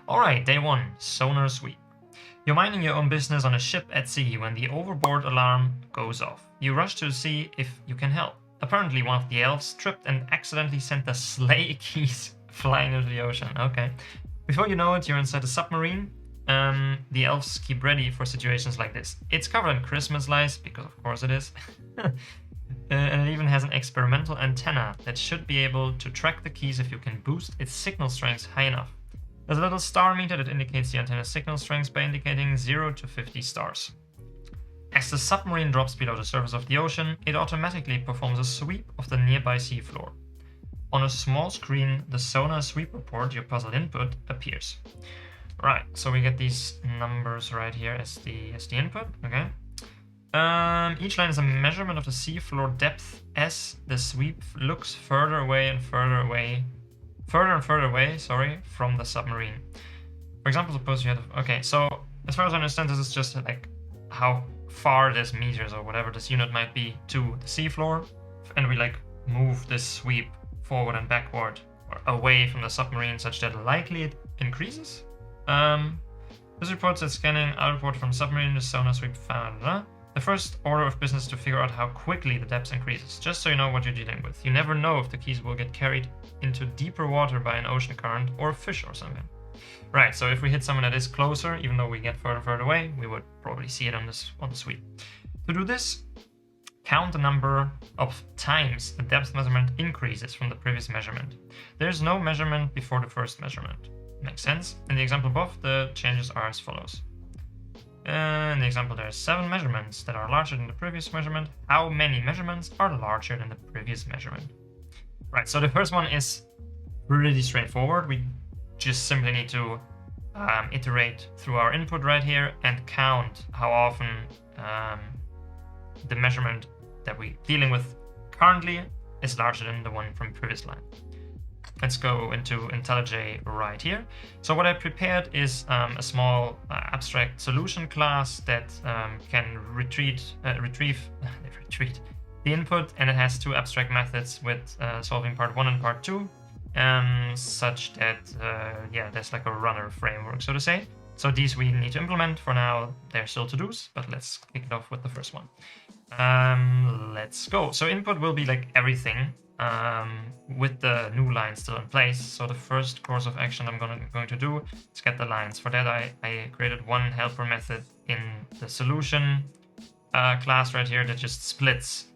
Alright, day 1, sonar sweep. You're minding your own business on a ship at sea when the overboard alarm goes off. You rush to see if you can help. Apparently one of the elves tripped and accidentally sent the sleigh keys flying into the ocean. Okay. Before you know it, you're inside a submarine. The elves keep ready for situations like this. It's covered in Christmas lights, because of course it is. And it even has an experimental antenna that should be able to track the keys if you can boost its signal strength high enough. There's a little star meter that indicates the antenna's signal strength by indicating 0 to 50 stars. As the submarine drops below the surface of the ocean, it automatically performs a sweep of the nearby seafloor. On a small screen, the sonar sweep report, your puzzle input, appears. Right, so we get these numbers right here as the input, okay. Each line is a measurement of the seafloor depth as the sweep looks further and further away, from the submarine. For example, suppose you had, okay, so as far as I understand, this is just like how far this meters or whatever this unit might be to the seafloor, and we like move this sweep forward and backward or away from the submarine such that likely it increases. This reports that scanning outward from submarine, the sonar sweep found. The first order of business to figure out how quickly the depth increases, just so you know what you're dealing with. You never know if the keys will get carried into deeper water by an ocean current or a fish or something. Right, so if we hit someone that is closer, even though we get further away, we would probably see it on the sweep. To do this, count the number of times the depth measurement increases from the previous measurement. There's no measurement before the first measurement. Makes sense? In the example above, the changes are as follows. In the example, there are 7 measurements that are larger than the previous measurement. How many measurements are larger than the previous measurement? Right, so the first one is really straightforward. We just simply need to iterate through our input right here and count how often the measurement that we're dealing with currently is larger than the one from previous line. Let's go into IntelliJ right here. So what I prepared is a small abstract solution class that can retrieve the input, and it has 2 abstract methods with solving part 1 and part 2, such that there's like a runner framework, so to say. So these we need to implement. For now, they're still to-dos, but let's kick it off with the first one. Let's go. So input will be like everything, with the new line still in place. So the first course of action I'm going to do is get the lines. For that, I created one helper method in the solution class right here that just splits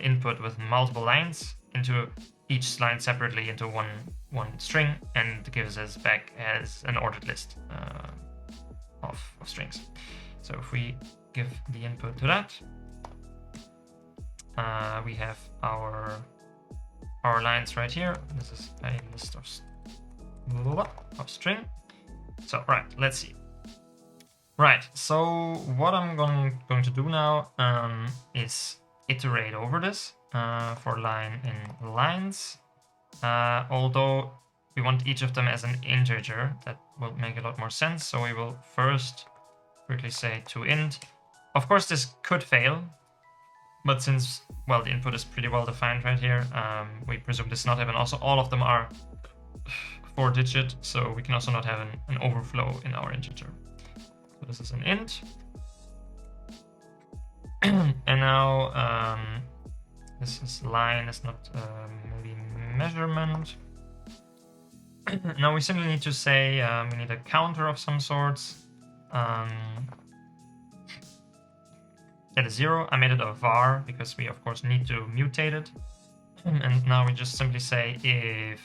input with multiple lines into each line separately into one string, and gives us back as an ordered list of strings. So if we give the input to that, we have our lines right here. This is a list of string. So right, let's see. Right, so what I'm going to do now is iterate over this for line in lines. Although we want each of them as an integer, that will make a lot more sense. So we will first quickly say toInt. Of course, this could fail, but since, well, the input is pretty well defined right here, we presume this not happen. Also, all of them are 4-digit, so we can also not have an overflow in our integer. So this is an int. And now this is line, it's not maybe measurement. Now we simply need to say we need a counter of some sorts. That is 0. I made it a var because we of course need to mutate it. And now we just simply say if,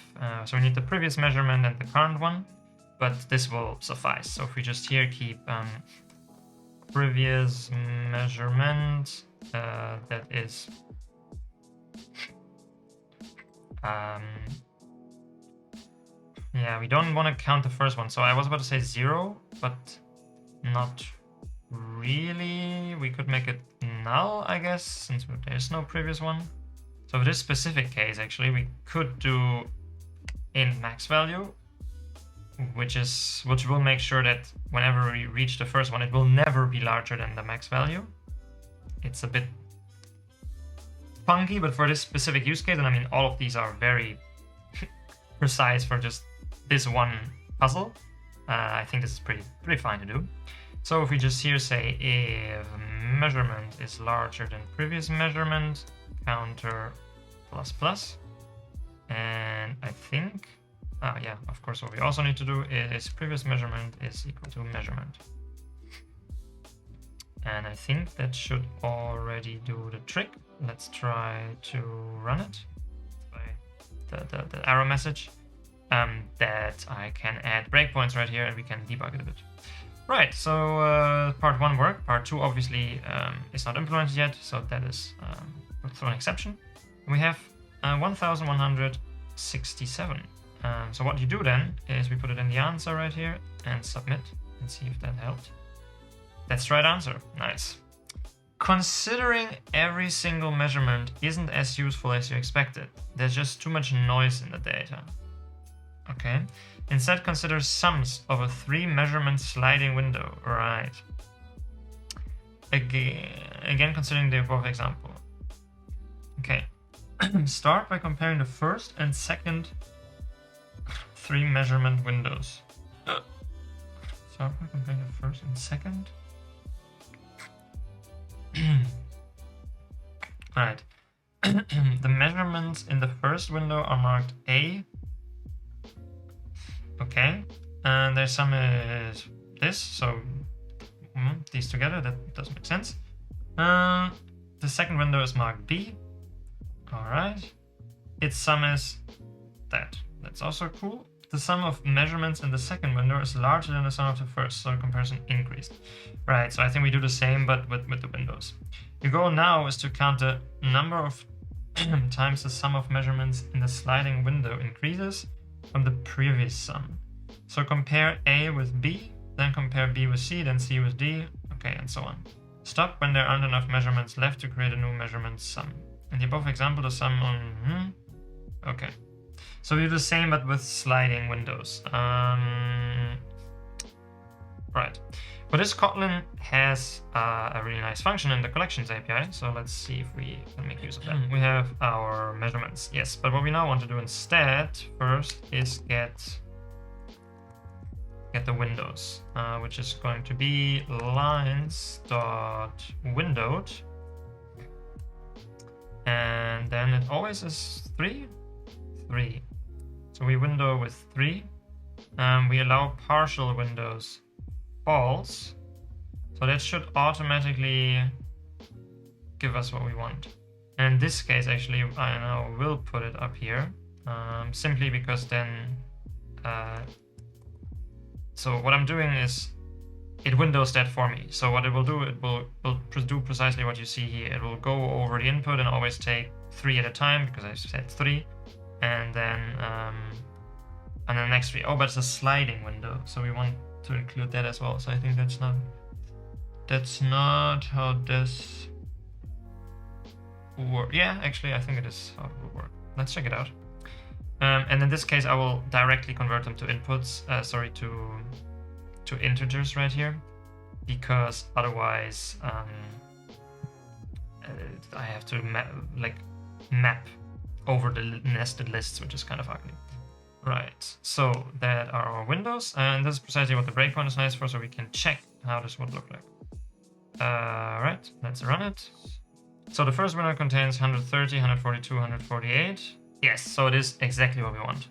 so we need the previous measurement and the current one, but this will suffice. So if we just here keep previous measurement, that is we don't want to count the first one. So I was about to say 0, but not really. We could make it null, I guess, since there's no previous one. So for this specific case, actually, we could do int max value, which will make sure that whenever we reach the first one, it will never be larger than the max value. It's a bit funky, but for this specific use case, and I mean, all of these are very precise for just this one puzzle. I think this is pretty fine to do. So if we just here say if measurement is larger than previous measurement, counter plus plus, and I think, yeah, of course, what we also need to do is previous measurement is equal to measurement. And I think that should already do the trick. Let's try to run it by the arrow message. That I can add breakpoints right here and we can debug it a bit. Right, so part 1 worked. Part 2 obviously is not implemented yet, so that is throw an exception. We have 1167. So what you do then is we put it in the answer right here and submit and see if that helped. That's the right answer. Nice. Considering every single measurement isn't as useful as you expected. There's just too much noise in the data. Okay. Instead, consider sums of a 3-measurement sliding window. Right. Again, considering the above example. Okay. Start by comparing the first and second 3-measurement windows. Start by comparing the first and second. Right. The measurements in the first window are marked A. Okay. And their sum is this, so these together, that does make sense. The second window is marked B. Alright. Its sum is that. That's also cool. The sum of measurements in the second window is larger than the sum of the first, so comparison increased. Right, so I think we do the same, but with the windows. Your goal now is to count the number of times the sum of measurements in the sliding window increases from the previous sum. So compare A with B, then compare B with C, then C with D, okay, and so on. Stop when there aren't enough measurements left to create a new measurement sum. In the above example, the sum on... Okay. So we do the same, but with sliding windows. Right. But this Kotlin has a really nice function in the collections API. So let's see if we can make use of that. We have our measurements. Yes, but what we now want to do instead first is get the windows, which is going to be lines.windowed. And then it always is 3. So we window with 3. We allow partial windows false. So that should automatically give us what we want. And in this case, actually, I now will put it up here, simply because then... so what I'm doing is it windows that for me. So what it will do, it will do precisely what you see here. It will go over the input and always take 3 at a time because I said 3. And then the next 3. Oh, but it's a sliding window, so we want to include that as well. So I think that's not how this work. Yeah, actually, I think it is how it will work. Let's check it out. And in this case, I will directly convert them to inputs. To integers right here, because otherwise I have to map over the nested lists, which is kind of ugly. Right, so that are our windows, and this is precisely what the breakpoint is nice for, so we can check how this would look like. Right, let's run it. So the first window contains 130, 142, 148. Yes, so it is exactly what we want.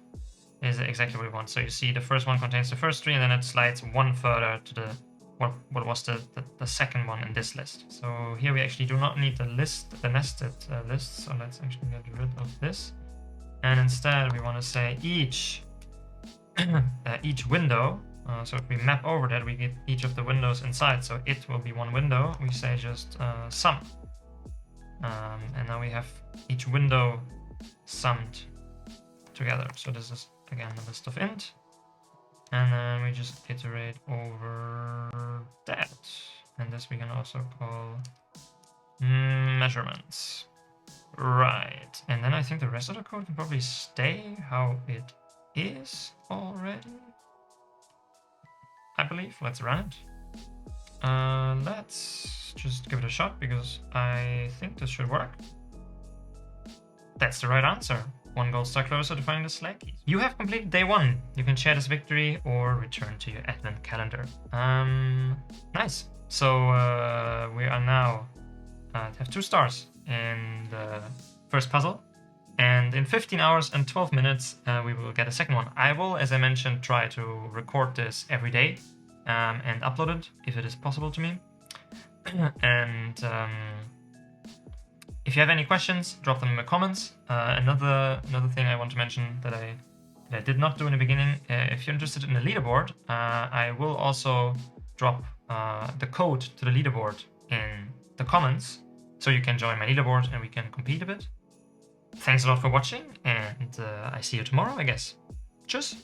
It is exactly what we want. So you see the first one contains the first 3, and then it slides one further to the what was the second one in this list. So here we actually do not need the nested list. So let's actually get rid of this. And instead we want to say each window. So if we map over that, we get each of the windows inside. So it will be one window. We say just sum. And now we have each window summed together. So this is again a list of int. And then we just iterate over that. And this we can also call measurements. Right. And then I think the rest of the code can probably stay how it is already. I believe. Let's run it. Let's just give it a shot because I think this should work. That's the right answer. 1 gold star closer to finding the slag keys. You have completed day 1. You can share this victory or return to your advent calendar. Nice. So we are now have 2 stars in the first puzzle. And in 15 hours and 12 minutes, we will get a second one. I will, as I mentioned, try to record this every day and upload it if it is possible to me. And if you have any questions, drop them in the comments. Another thing I want to mention that I did not do in the beginning, if you're interested in the leaderboard, I will also drop the code to the leaderboard in the comments, so you can join my leaderboard and we can compete a bit. Thanks a lot for watching, and I see you tomorrow, I guess. Tschüss!